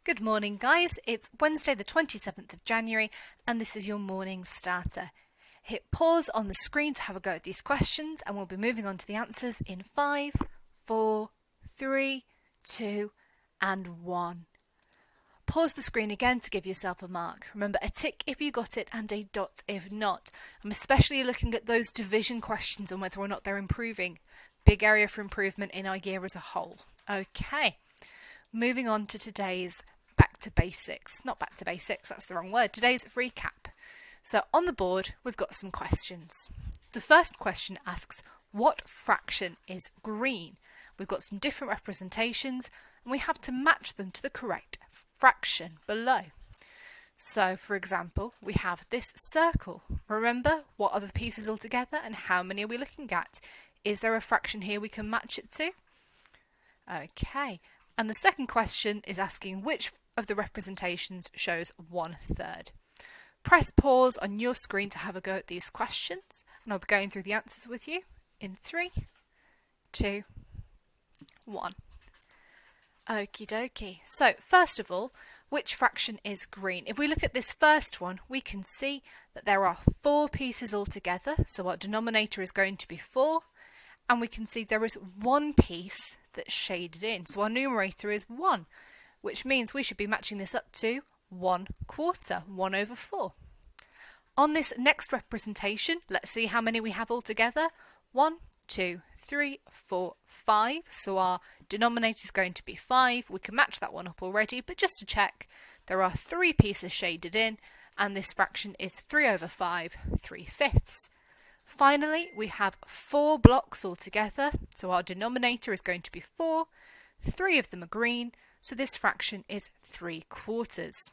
Good morning, guys. It's Wednesday the 27th of January and this is your morning starter. Hit pause on the screen to have a go at these questions and we'll be moving on to the answers in 5, 4, 3, 2 and 1. Pause the screen again to give yourself a mark. Remember, a tick if you got it and a dot if not. I'm especially looking at those division questions and whether or not they're improving. Big area for improvement in our year as a whole. Okay, moving on to today's back to basics. Not back to basics, that's the wrong word. Today's recap. So on the board, we've got some questions. The first question asks, what fraction is green? We've got some different representations and we have to match them to the correct fraction below. So for example, we have this circle. Remember, what are the pieces all together and how many are we looking at? Is there a fraction here we can match it to? Okay, and the second question is asking which of the representations shows 1/3. Press pause on your screen to have a go at these questions and I'll be going through the answers with you in 3, 2, 1. Okie dokie. So first of all, which fraction is green? If we look at this first one, we can see that there are 4 pieces altogether. So our denominator is going to be 4. And we can see there is 1 piece that's shaded in. So our numerator is 1, which means we should be matching this up to 1/4, 1/4. On this next representation, let's see how many we have altogether. 1, 2, 3, 4, 5. So our denominator is going to be 5. We can match that one up already, but just to check, there are 3 pieces shaded in, and this fraction is 3/5, 3/5. Finally, we have 4 blocks altogether, so our denominator is going to be 4. 3 of them are green, so this fraction is 3/4.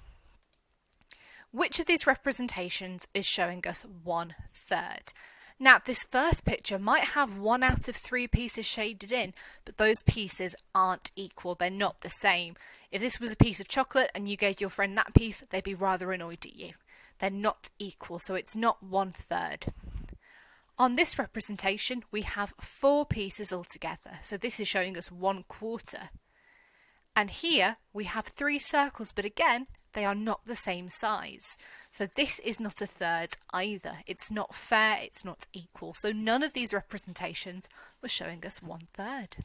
Which of these representations is showing us 1/3? Now, this first picture might have 1 out of 3 pieces shaded in, but those pieces aren't equal. They're not the same. If this was a piece of chocolate and you gave your friend that piece, they'd be rather annoyed at you. They're not equal, so it's not 1/3. On this representation, we have 4 pieces altogether, so this is showing us 1/4. And here we have 3 circles, but again, they are not the same size. So this is not 1/3 either. It's not fair, it's not equal. So none of these representations were showing us 1/3.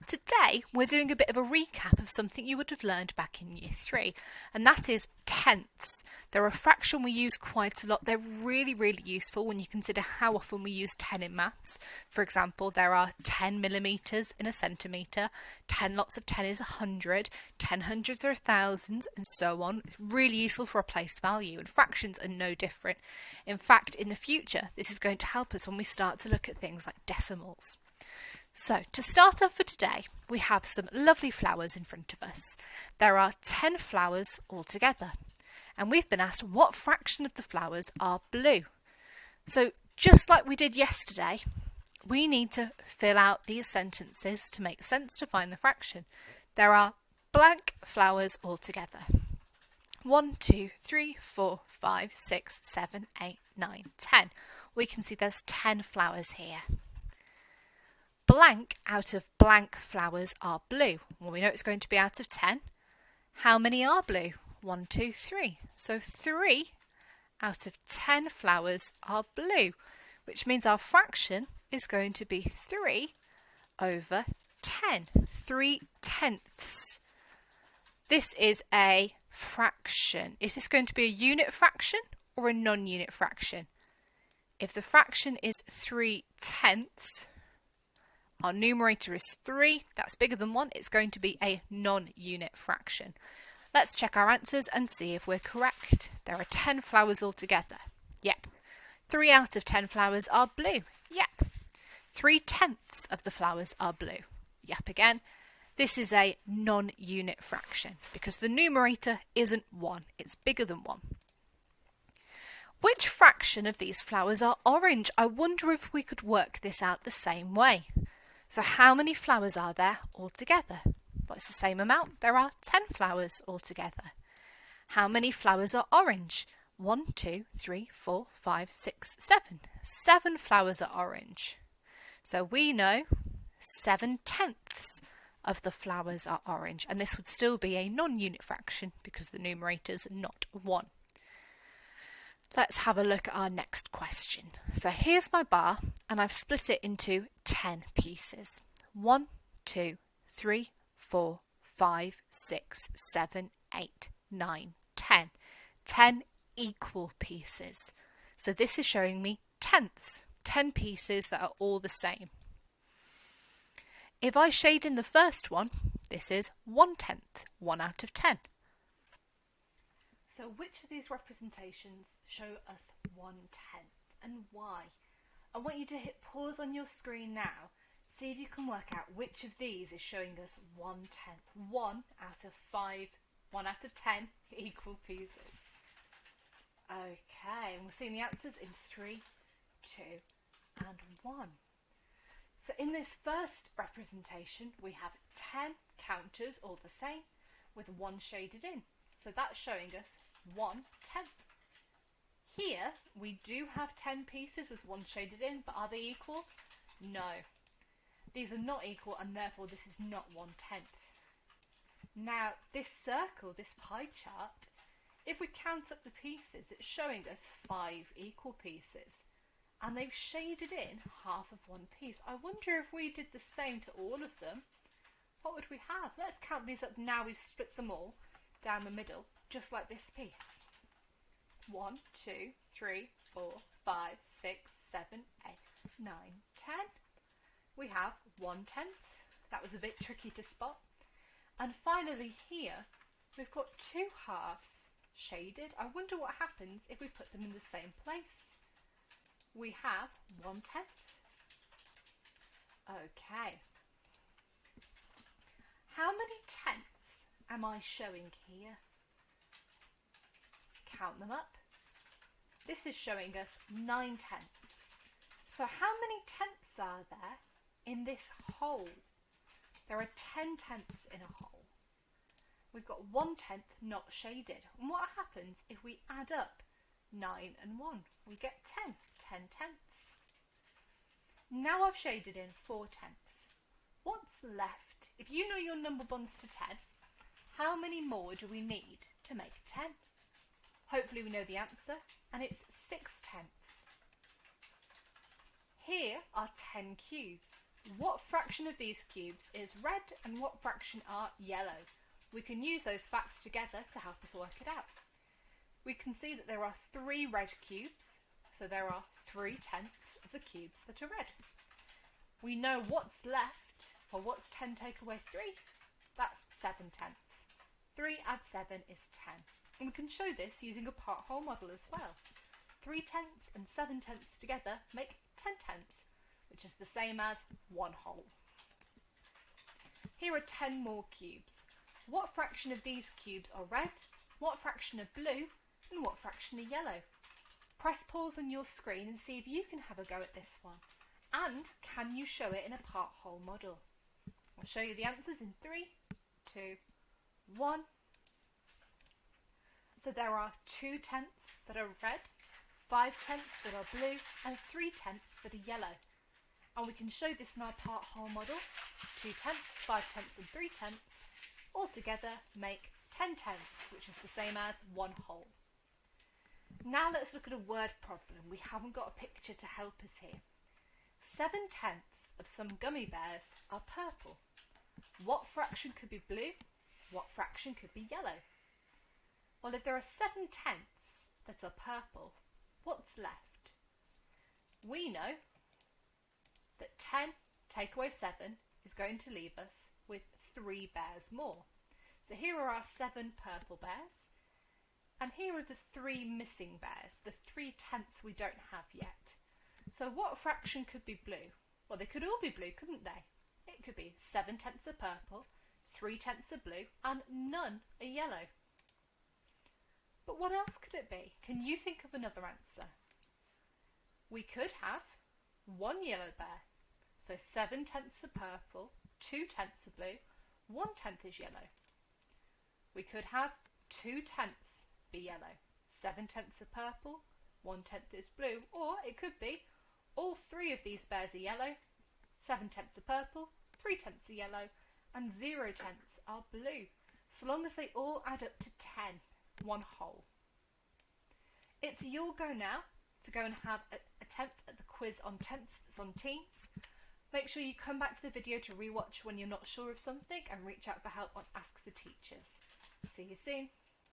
Today, we're doing a bit of a recap of something you would have learned back in year 3, and that is tenths. They're a fraction we use quite a lot. They're really, really useful when you consider how often we use 10 in maths. For example, there are 10 millimetres in a centimetre, 10 lots of 10 is 100, 10 hundreds are 1,000, and so on. It's really useful for a place value, and fractions are no different. In fact, in the future, this is going to help us when we start to look at things like decimals. So, to start off for today, we have some lovely flowers in front of us. There are 10 flowers altogether, and we've been asked what fraction of the flowers are blue. So, just like we did yesterday, we need to fill out these sentences to make sense to find the fraction. There are blank flowers altogether. 1, 2, 3, 4, 5, 6, 7, 8, 9, 10. We can see there's 10 flowers here. Blank out of blank flowers are blue. Well, we know it's going to be out of 10. How many are blue? 1, 2, 3. So 3 out of 10 flowers are blue, which means our fraction is going to be 3/10. 3/10. This is a fraction. Is this going to be a unit fraction or a non-unit fraction? If the fraction is 3/10, our numerator is 3, that's bigger than 1, it's going to be a non-unit fraction. Let's check our answers and see if we're correct. There are 10 flowers altogether. Yep. 3 out of 10 flowers are blue. Yep. 3/10 of the flowers are blue. Yep again. This is a non-unit fraction because the numerator isn't 1, it's bigger than 1. Which fraction of these flowers are orange? I wonder if we could work this out the same way. So how many flowers are there altogether? Well, it's the same amount. There are 10 flowers altogether. How many flowers are orange? 1, 2, 3, 4, 5, 6, 7. 7 flowers are orange. So we know 7/10 of the flowers are orange, and this would still be a non-unit fraction because the numerator's not 1. Let's have a look at our next question. So here's my bar, and I've split it into 10 pieces. 1, 2, 3, 4, 5, 6, 7, 8, 9, 10. 10 equal pieces. So this is showing me tenths, 10 pieces that are all the same. If I shade in the first one, this is 1/10, 1 out of 10. So which of these representations show us 1/10 and why? I want you to hit pause on your screen now. See if you can work out which of these is showing us 1/10. 1 out of 5, 1 out of 10 equal pieces. Okay, and we're seeing the answers in 3, 2, and 1. So in this first representation, we have 10 counters all the same with 1 shaded in. So that's showing us 1/10. Here we do have 10 pieces with 1 shaded in, but are they equal? No. These are not equal, and therefore this is not 1/10. Now this circle, this pie chart, if we count up the pieces, it's showing us 5 equal pieces. And they've shaded in half of 1 piece. I wonder if we did the same to all of them, what would we have? Let's count these up now we've split them all down the middle, just like this piece. 1, 2, 3, 4, 5, 6, 7, 8, 9, 10. We have 1/10. That was a bit tricky to spot. And finally here, we've got 2 halves shaded. I wonder what happens if we put them in the same place. We have 1/10. Okay. How many tenths am I showing here? Count them up. This is showing us 9/10. So how many tenths are there in this whole? There are 10 tenths in a whole. We've got 1/10 not shaded. And what happens if we add up 9 and 1? We get 10. 10 tenths. Now I've shaded in 4 tenths. What's left? If you know your number bonds to 10, how many more do we need to make 10? Hopefully we know the answer, and it's 6 tenths. Here are 10 cubes. What fraction of these cubes is red and what fraction are yellow? We can use those facts together to help us work it out. We can see that there are 3 red cubes, so there are 3 tenths of the cubes that are red. We know what's left, or what's 10 take away 3? That's 7 tenths. 3 add 7 is 10. And we can show this using a part-whole model as well. 3 tenths and 7 tenths together make 10 tenths, which is the same as 1 whole. Here are 10 more cubes. What fraction of these cubes are red? What fraction are blue? And what fraction are yellow? Press pause on your screen and see if you can have a go at this one. And can you show it in a part-whole model? I'll show you the answers in 3, 2, 1. So there are 2 tenths that are red, 5 tenths that are blue, and 3 tenths that are yellow. And we can show this in our part-whole model. 2 tenths, 5 tenths, and 3 tenths all together make 10 tenths, which is the same as 1 whole. Now let's look at a word problem. We haven't got a picture to help us here. 7 tenths of some gummy bears are purple. What fraction could be blue? What fraction could be yellow? Well, if there are 7 tenths that are purple, what's left? We know that 10 take away 7 is going to leave us with 3 bears more. So here are our 7 purple bears, and here are the 3 missing bears, the 3 tenths we don't have yet. So what fraction could be blue? Well, they could all be blue, couldn't they? It could be 7 tenths are purple, 3 tenths are blue, and none are yellow. But what else could it be? Can you think of another answer? We could have 1 yellow bear. So 7 tenths are purple, 2 tenths are blue, 1 tenth is yellow. We could have 2 tenths be yellow. 7 tenths are purple, 1 tenth is blue, or it could be all 3 of these bears are yellow, 7 tenths are purple, 3 tenths are yellow, and 0 tenths are blue, so long as they all add up to 10, 1 whole. It's your go now to go and have an attempt at the quiz on tenths that's on Teams. Make sure you come back to the video to rewatch when you're not sure of something and reach out for help on Ask the Teachers. See you soon.